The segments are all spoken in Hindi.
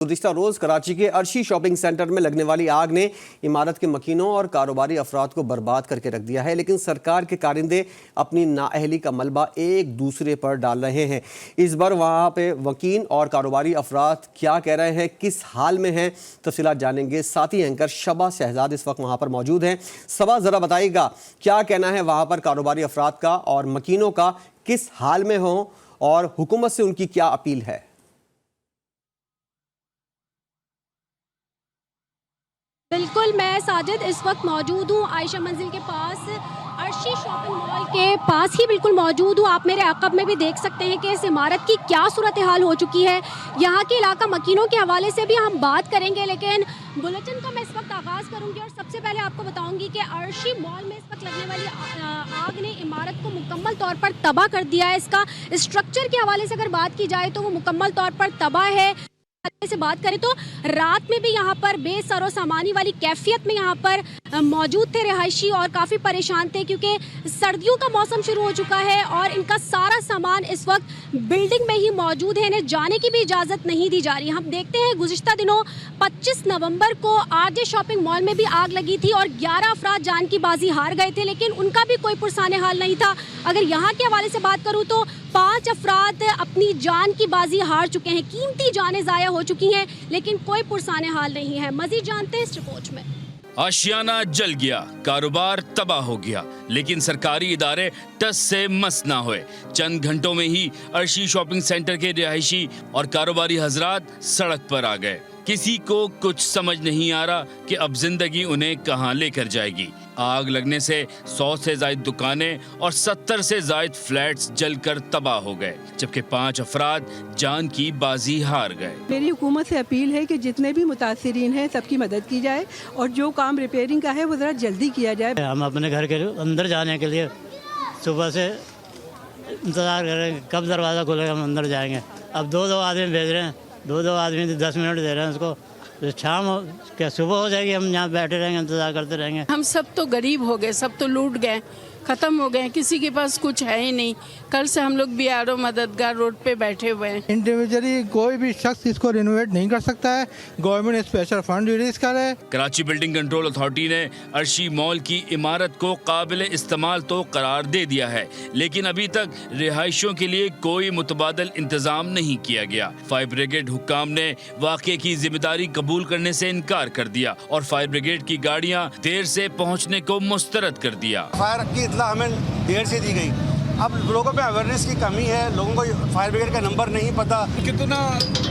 गुज़िश्ता रोज़ कराची के अर्शी शॉपिंग सेंटर में लगने वाली आग ने इमारत के मकीनों और कारोबारी अफराद को बर्बाद करके रख दिया है, लेकिन सरकार के कारिंदे अपनी नाअहली का मलबा एक दूसरे पर डाल रहे हैं। इस बार वहाँ पे वकील और कारोबारी अफराद क्या कह रहे हैं, किस हाल में हैं, तफसीलात जानेंगे। साथी एंकर शबा शहजाद इस वक्त वहाँ पर मौजूद हैं। सबा, ज़रा बताइएगा क्या कहना है वहाँ पर कारोबारी अफराद का और मकीनों का, किस हाल में हों और हुकूमत से उनकी क्या अपील है? बिल्कुल, मैं साजिद इस वक्त मौजूद हूँ आयशा मंजिल के पास, अर्शी शॉपिंग मॉल के पास ही बिल्कुल मौजूद हूँ। आप मेरे अक़ब में भी देख सकते हैं कि इस इमारत की क्या सूरत हाल हो चुकी है। यहाँ के इलाका मकीनों के हवाले से भी हम बात करेंगे, लेकिन बुलेटिन का मैं इस वक्त आगाज़ करूँगी और सबसे पहले आपको बताऊँगी कि अर्शी मॉल में इस वक्त लगने वाली आग ने इमारत को मुकम्मल तौर पर तबाह कर दिया है। इसका स्ट्रक्चर के हवाले से अगर बात की जाए तो वो मुकम्मल तौर पर तबाह है। से बात करें तो रात में भी यहाँ पर बेसरो सामानी वाली कैफियत में यहाँ पर मौजूद थे रिहायशी और काफ़ी परेशान थे, क्योंकि सर्दियों का मौसम शुरू हो चुका है और इनका सारा सामान इस वक्त बिल्डिंग में ही मौजूद है, इन्हें जाने की भी इजाज़त नहीं दी जा रही। हम देखते हैं गुज़िश्ता दिनों 25 नवंबर को आरजे शॉपिंग मॉल में भी आग लगी थी और 11 अफराद जान की बाजी हार गए थे, लेकिन उनका भी कोई पुरसाने हाल नहीं था। अगर यहाँ के हवाले से बात करूँ तो 5 अफराद अपनी जान की बाजी हार चुके हैं, कीमती जानें ज़ाया हो चुकी हैं, लेकिन कोई पुरसाने हाल नहीं है। मज़ीद जानते हैं इस रिपोर्ट में। आशियाना जल गया, कारोबार तबाह हो गया, लेकिन सरकारी इदारे टस से मस ना हुए। चंद घंटों में ही अर्शी शॉपिंग सेंटर के रिहायशी और कारोबारी हजरात सड़क पर आ गए। किसी को कुछ समझ नहीं आ रहा कि अब जिंदगी उन्हें कहां लेकर जाएगी। आग लगने से 100 से ज्यादा दुकानें और 70 से ज्यादा फ्लैट्स जलकर तबाह हो गए, जबकि 5 अफराद जान की बाजी हार गए। मेरी हुकूमत से अपील है कि जितने भी मुतासिरीन हैं सबकी मदद की जाए और जो काम रिपेयरिंग का है वो ज़रा जल्दी किया जाए। हम अपने घर के अंदर जाने के लिए सुबह से इंतज़ार कर रहे हैं कब दरवाज़ा खुलेगा, हम अंदर जाएंगे। अब दो आदमी भेज रहे हैं, दो आदमी 10 मिनट दे रहे हैं उसको, तो शाम क्या सुबह हो जाएगी, हम यहाँ बैठे रहेंगे, इंतजार करते रहेंगे। हम सब तो गरीब हो गए, सब तो लूट गए, ख़त्म हो गए, किसी के पास कुछ है ही नहीं। कल से हम लोग बीआरओ मददगार रोड पे बैठे हुए हैं। इंडिविजुअली कोई भी शख्स इसको रिनोवेट नहीं कर सकता है, गवर्नमेंट स्पेशल फंड रिलीज करे। कराची बिल्डिंग कंट्रोल अथॉरिटी ने अर्शी मॉल की इमारत को काबिल इस्तेमाल तो करार दे दिया है, लेकिन अभी तक रिहायशियों के लिए कोई मुतबादल इंतजाम नहीं किया गया। फायर ब्रिगेड हुक्काम ने वाक़े की जिम्मेदारी कबूल करने से इनकार कर दिया और फायर ब्रिगेड की गाड़ियाँ देर से पहुँचने को मुस्तरद कर दिया। फायर की इत्तला हमें देर से दी गई। अब लोगों में अवेयरनेस की कमी है, लोगों को फायर ब्रिगेड का नंबर नहीं पता। कितना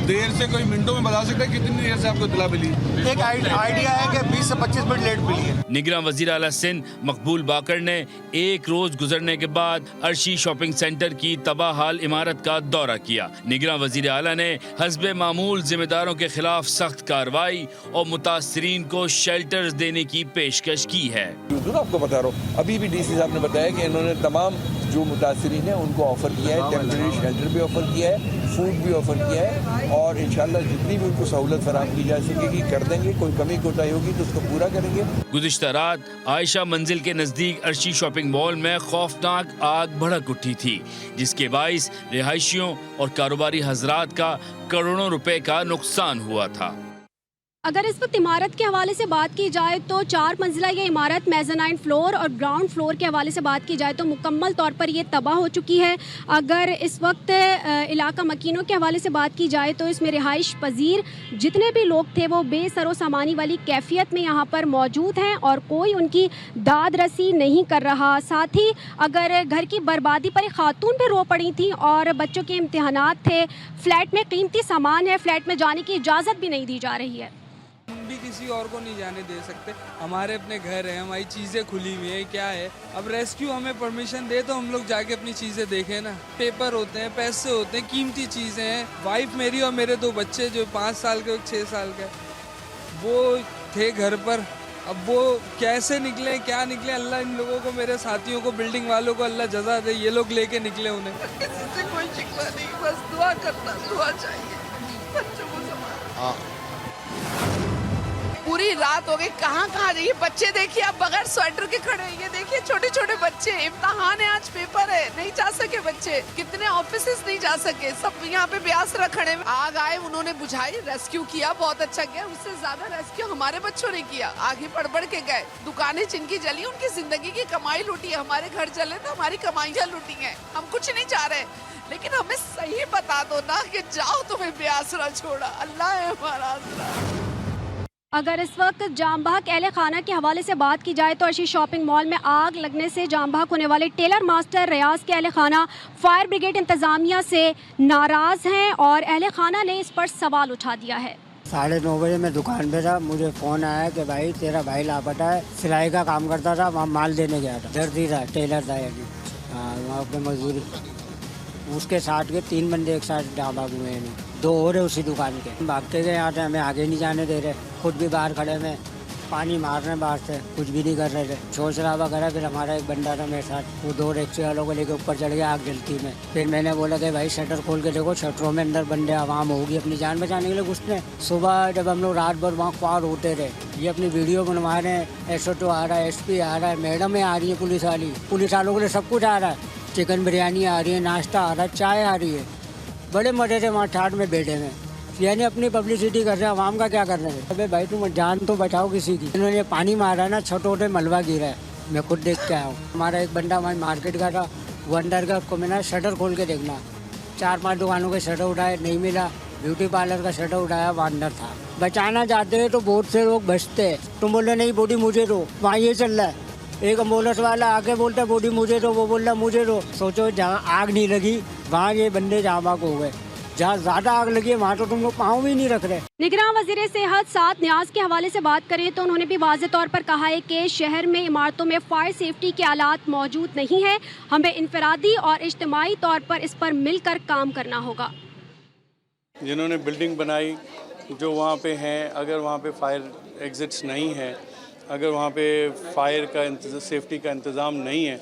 देर से, कोई मिनटों में बता सकता है कितनी देर से आपको इत्तला मिली? एक आइडिया है कि 20 से 25 मिनट लेट मिली है। निगरान वज़ीर आला सिंध मकबूल बाकर ने एक रोज गुजरने के बाद अर्शी शॉपिंग सेंटर की तबाहाल इमारत का दौरा किया। निगरान वज़ीर आला ने हस्बे मामूल जिम्मेदारों के खिलाफ सख्त कार्रवाई और मुतासरीन को शेल्टर्स देने की पेशकश की है। आपको बता रहा हूँ, अभी भी डीसी साहब ने बताया कि इन्होंने तमाम जो मुतासरीन है उनको ऑफर किया है, टेम्परेरी शेल्टर भी ऑफर किया है, फूड भी ऑफर किया है और इंशाल्लाह जितनी भी उनको सहूलत फराहम की जा सकेगी कर देंगे। कोई कमी कोताही होगी तो उसको पूरा करेंगे। गुज़िश्ता रात आयशा मंजिल के नजदीक अर्शी शॉपिंग मॉल में खौफनाक आग भड़क उठी थी, जिसके बाइस रिहायशियों और कारोबारी हजरात का करोड़ों रुपए का नुकसान हुआ था। अगर इस वक्त इमारत के हवाले से बात की जाए तो 4 मंजिला ये इमारत मेज़ानाइन फ्लोर और ग्राउंड फ्लोर के हवाले से बात की जाए तो मुकम्मल तौर पर ये तबाह हो चुकी है। अगर इस वक्त इलाका मकीनों के हवाले से बात की जाए तो इसमें रिहाइश पजीर जितने भी लोग थे वो बेसरो सामानी वाली कैफियत में यहाँ पर मौजूद हैं और कोई उनकी दाद रसी नहीं कर रहा। साथ ही अगर घर की बर्बादी पर एक खातून भी रो पड़ी थी और बच्चों के इम्तिहानात थे, फ्लैट में कीमती सामान है, फ्लैट में जाने की इजाज़त भी नहीं दी जा रही है। हम भी किसी और को नहीं जाने दे सकते, हमारे अपने घर हैं, हमारी चीज़ें खुली हुई हैं, क्या है। अब रेस्क्यू हमें परमिशन दे तो हम लोग जाके अपनी चीज़ें देखें ना। पेपर होते हैं, पैसे होते हैं, कीमती चीज़ें हैं। वाइफ मेरी और मेरे 2 बच्चे जो 5 साल के और 6 साल के वो थे घर पर। अब वो कैसे निकले क्या निकले, अल्लाह इन लोगों को, मेरे साथियों को, बिल्डिंग वालों को अल्लाह जज़ा दे। ये लोग लेके निकले उन्हें। किसी से कोई शिकवा नहीं, बस दुआ करना, दुआ चाहिए बच्चों को संभाल। पूरी रात हो गई, कहाँ ये बच्चे देखिए आप बगैर स्वेटर के खड़े हैं, ये देखिए छोटे छोटे बच्चे, इम्तिहान है आज, पेपर है, नहीं जा सके बच्चे, कितने ऑफिसेस नहीं जा सके, सब यहाँ पे ब्यास खड़े। आग आए, उन्होंने बुझाई, रेस्क्यू किया, बहुत अच्छा किया, उससे ज्यादा रेस्क्यू हमारे बच्चों ने किया, आगे बढ़ के गए, दुकानें जिनकी जली उनकी जिंदगी की कमाई लूटी है, हमारे घर जले तो हमारी कमाइयाँ लूटी हैं, हम कुछ नहीं चाह रहे, लेकिन हमें सही बता दो ना कि जाओ तुम्हें ब्यासरा छोड़ा, अल्लाह है हमारा आसरा। अगर इस वक्त जाम बहक अहले खाना के हवाले से बात की जाए तो अर्शी शॉपिंग मॉल में आग लगने से जाम बहक होने वाले टेलर मास्टर रियाज के अहले खाना फायर ब्रिगेड इंतजामिया से नाराज़ हैं और अहले खाना ने इस पर सवाल उठा दिया है। 9:30 बजे मैं दुकान पे था, मुझे फ़ोन आया कि भाई तेरा भाई लापता है, सिलाई का काम करता था, वहाँ माल देने गया था, दर्जी था, टेलर था, यानी हाँ वहाँ पे मजदूरी, उसके साथ के 3 बंदे एक साथ भाग हुए हैं, 2 और है उसी दुकान के, भागते गए यहाँ से, हमें आगे नहीं जाने दे रहे, खुद भी बाहर खड़े में पानी मार रहे हैं बाहर से, कुछ भी नहीं कर रहे थे, शोर शराबा करा। फिर हमारा एक बंदा था मेरे साथ, वो 2 रिक्शे वालों को लेकर ऊपर चढ़ गया आग जलती में। फिर मैंने बोला कि भाई शटर खोल के देखो, शटरों में अंदर बंदे आवाम होगी, अपनी जान बचाने के लिए घुसने। सुबह जब हम लोग रात भर वहाँ ख्वार होते रहे, ये अपनी वीडियो बनवा रहे हैं, SO आ रहा है, SP आ रहा है, मैडमें आ रही है, पुलिस वालों के लिए सब कुछ आ रहा है, चिकन बिरयानी आ रही है, नाश्ता आ रहा है, चाय आ रही है, बड़े मजे से वहाँ ठाट में बैठे हैं, यानी अपनी पब्लिसिटी कर रहे हैं, आवाम का क्या कर रहे हैं। अबे भाई तुम जान तो बचाओ किसी की। इन्होंने पानी मारा है ना, छोटे मलबा गिरा है, मैं खुद देख के आया हूँ। हमारा एक बंदा हमारी मार्केट का था, वो अंदर का, को मैंने शटर खोल के देखना, 4-5 दुकानों के शटर उठाए, नहीं मिला, ब्यूटी पार्लर का शटर उठाया, वहाँ अंदर था। बचाना चाहते हैं तो बहुत से लोग बचते हैं, तुम बोल रहे नहीं बॉडी मुझे दो, वहाँ ये चल रहा है, एक एम्बुलेंस वाला आके बोलता है बॉडी मुझे दो, वो बोल रहा मुझे दो। सोचो जहाँ आग नहीं लगी वहाँ ये बंदे जाबाक हो गए, जहाँ ज्यादा आग लगी है वहाँ तो तुम लोग पाँव भी नहीं रख रहे। निगरान वज़ीर सेहत साद न्याज के हवाले से बात करें तो उन्होंने भी वाज़े तौर पर कहा है कि शहर में इमारतों में फायर सेफ्टी के आलात मौजूद नहीं है, हमें इनफरादी और इज्तिमाई तौर पर इस पर मिलकर काम करना होगा। जिन्होंने बिल्डिंग बनाई, जो वहाँ पे हैं, अगर वहाँ पे फायर एग्जिट्स नहीं है, अगर वहाँ पे फायर का सेफ्टी का इंतज़ाम नहीं है,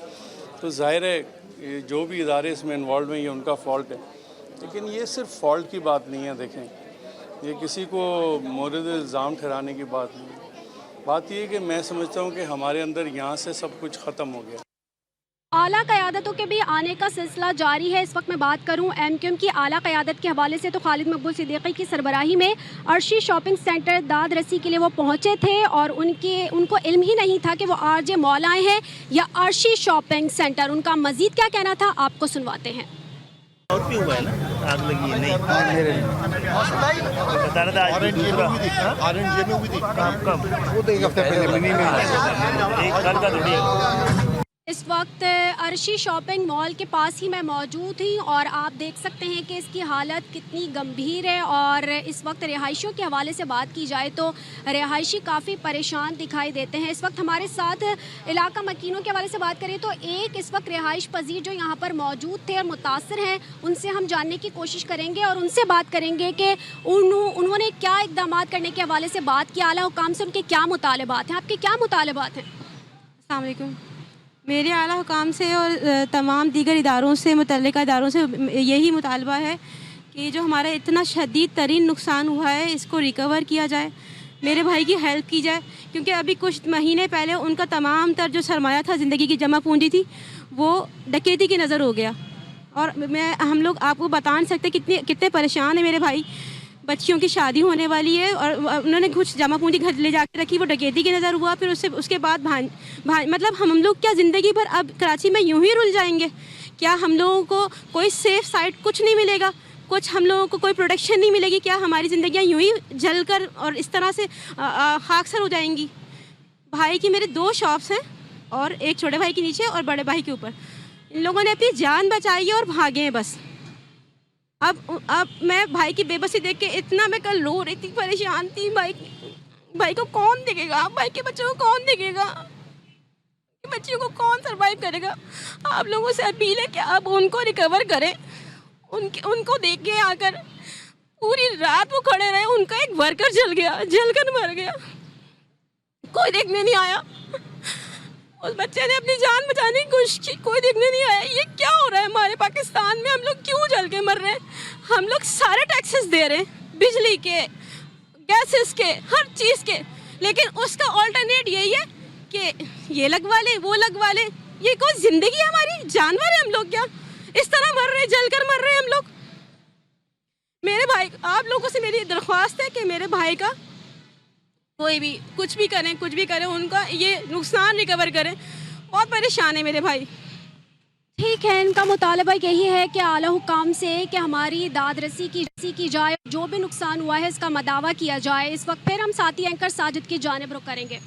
तो जाहिर है जो भी इदारे इसमें इन्वॉल्व हैं ये उनका फॉल्ट है। लेकिन ये सिर्फ फॉल्ट की बात नहीं है, देखें, ये किसी को मोरद इल्ज़ाम ठहराने की बात नहीं है। बात ये है कि मैं समझता हूँ कि हमारे अंदर यहाँ से सब कुछ ख़त्म हो गया। आला क़यादतों के भी आने का सिलसिला जारी है। इस वक्त मैं बात करूं MQM की आला क़यादत के हवाले से तो खालिद मकबूल सिद्दीकी की सरबराही में अर्शी शॉपिंग सेंटर दाद रसी के लिए वो पहुंचे थे और उनको इल्म ही नहीं था कि वो RJ मॉल आए हैं या अर्शी शॉपिंग सेंटर। उनका मजीद क्या कहना था आपको सुनवाते हैं। और भी हुआ है ना, आग लगी है, नहीं बता रहा था आज भी दूसरा RNG में हुई थी, कब वो तो 1 हफ्ते पहले एक कल का थोड़ी। इस वक्त अर्शी शॉपिंग मॉल के पास ही मैं मौजूद थी और आप देख सकते हैं कि इसकी हालत कितनी गंभीर है और इस वक्त रिहायशियों के हवाले से बात की जाए तो रिहायशी काफ़ी परेशान दिखाई देते हैं। इस वक्त हमारे साथ इलाका मकीनों के हवाले से बात करें तो एक इस वक्त रिहाइश पजीर जो यहाँ पर मौजूद थे और मुतासर हैं, उनसे हम जानने की कोशिश करेंगे और उनसे बात करेंगे कि उन्होंने क्या इक़दाम करने के हवाले से बात की, आला हुकाम से उनके क्या मुतालबात हैं। आपके क्या मुतालबात हैं? अस्सलाम वालेकुम। मेरे आला हुकाम से और तमाम दीगर इदारों से, मुतल्लिका इदारों से यही मुतालबा है कि जो हमारा इतना शदीद तरीन नुकसान हुआ है इसको रिकवर किया जाए, मेरे भाई की हेल्प की जाए, क्योंकि अभी कुछ महीने पहले उनका तमाम तर जो सरमाया था, ज़िंदगी की जमा पूंजी थी, वो डकैती की नज़र हो गया। और हम लोग आपको बता नहीं सकते कितने परेशान है मेरे भाई। बच्चियों की शादी होने वाली है और उन्होंने कुछ जमा पूंजी घर ले जाकर रखी, वो डकैती की नज़र हुआ। फिर उसके बाद मतलब हम लोग क्या ज़िंदगी भर अब कराची में यूं ही रुल जाएंगे? क्या हम लोगों को कोई सेफ साइड कुछ नहीं मिलेगा? कुछ हम लोगों को कोई प्रोटेक्शन नहीं मिलेगी? क्या हमारी ज़िंदगियाँ यूं ही जल कर और इस तरह से खाकसर हो जाएंगी? भाई की मेरे 2 शॉप्स हैं और एक छोटे भाई के नीचे और बड़े भाई के ऊपर। इन लोगों ने अपनी जान बचाई है और भागे हैं बस। अब मैं भाई की बेबसी देख के इतना मैं कल रो रही थी, परेशान थी। भाई को कौन देखेगा? भाई के बच्चों को कौन देखेगा? बच्चियों को कौन सरवाइव करेगा? आप लोगों से अपील है कि आप उनको रिकवर करें, उनको देख के आकर पूरी रात वो खड़े रहे। उनका एक वर्कर जलकर मर गया, कोई देखने नहीं आया। उस बच्चे ने अपनी जान बचाने की कोशिश की, कोई देखने नहीं आया। ये क्या हो रहा है हमारे पाकिस्तान में? हम लोग क्यों जल के मर रहे हैं? हम लोग सारे टैक्सेस दे रहे हैं, बिजली के, गैसेस के, हर चीज़ के, लेकिन उसका ऑल्टरनेट यही है कि ये लगवा ले, वो लगवा ले। ये कोई जिंदगी है हमारी? जानवर है हम लोग क्या? इस तरह मर रहे, जलकर मर रहे हैं हम लोग। मेरे भाई, आप लोगों से मेरी दरख्वास्त है कि मेरे भाई का कोई भी कुछ भी करें, उनका ये नुकसान रिकवर करें। बहुत परेशान है मेरे भाई। ठीक है, इनका मुतालबा यही है कि आला हुकाम से कि हमारी दादरसी की जाए, जो भी नुकसान हुआ है इसका मदावा किया जाए। इस वक्त फिर हम साथी एंकर साजिद की जानिब रुख करेंगे।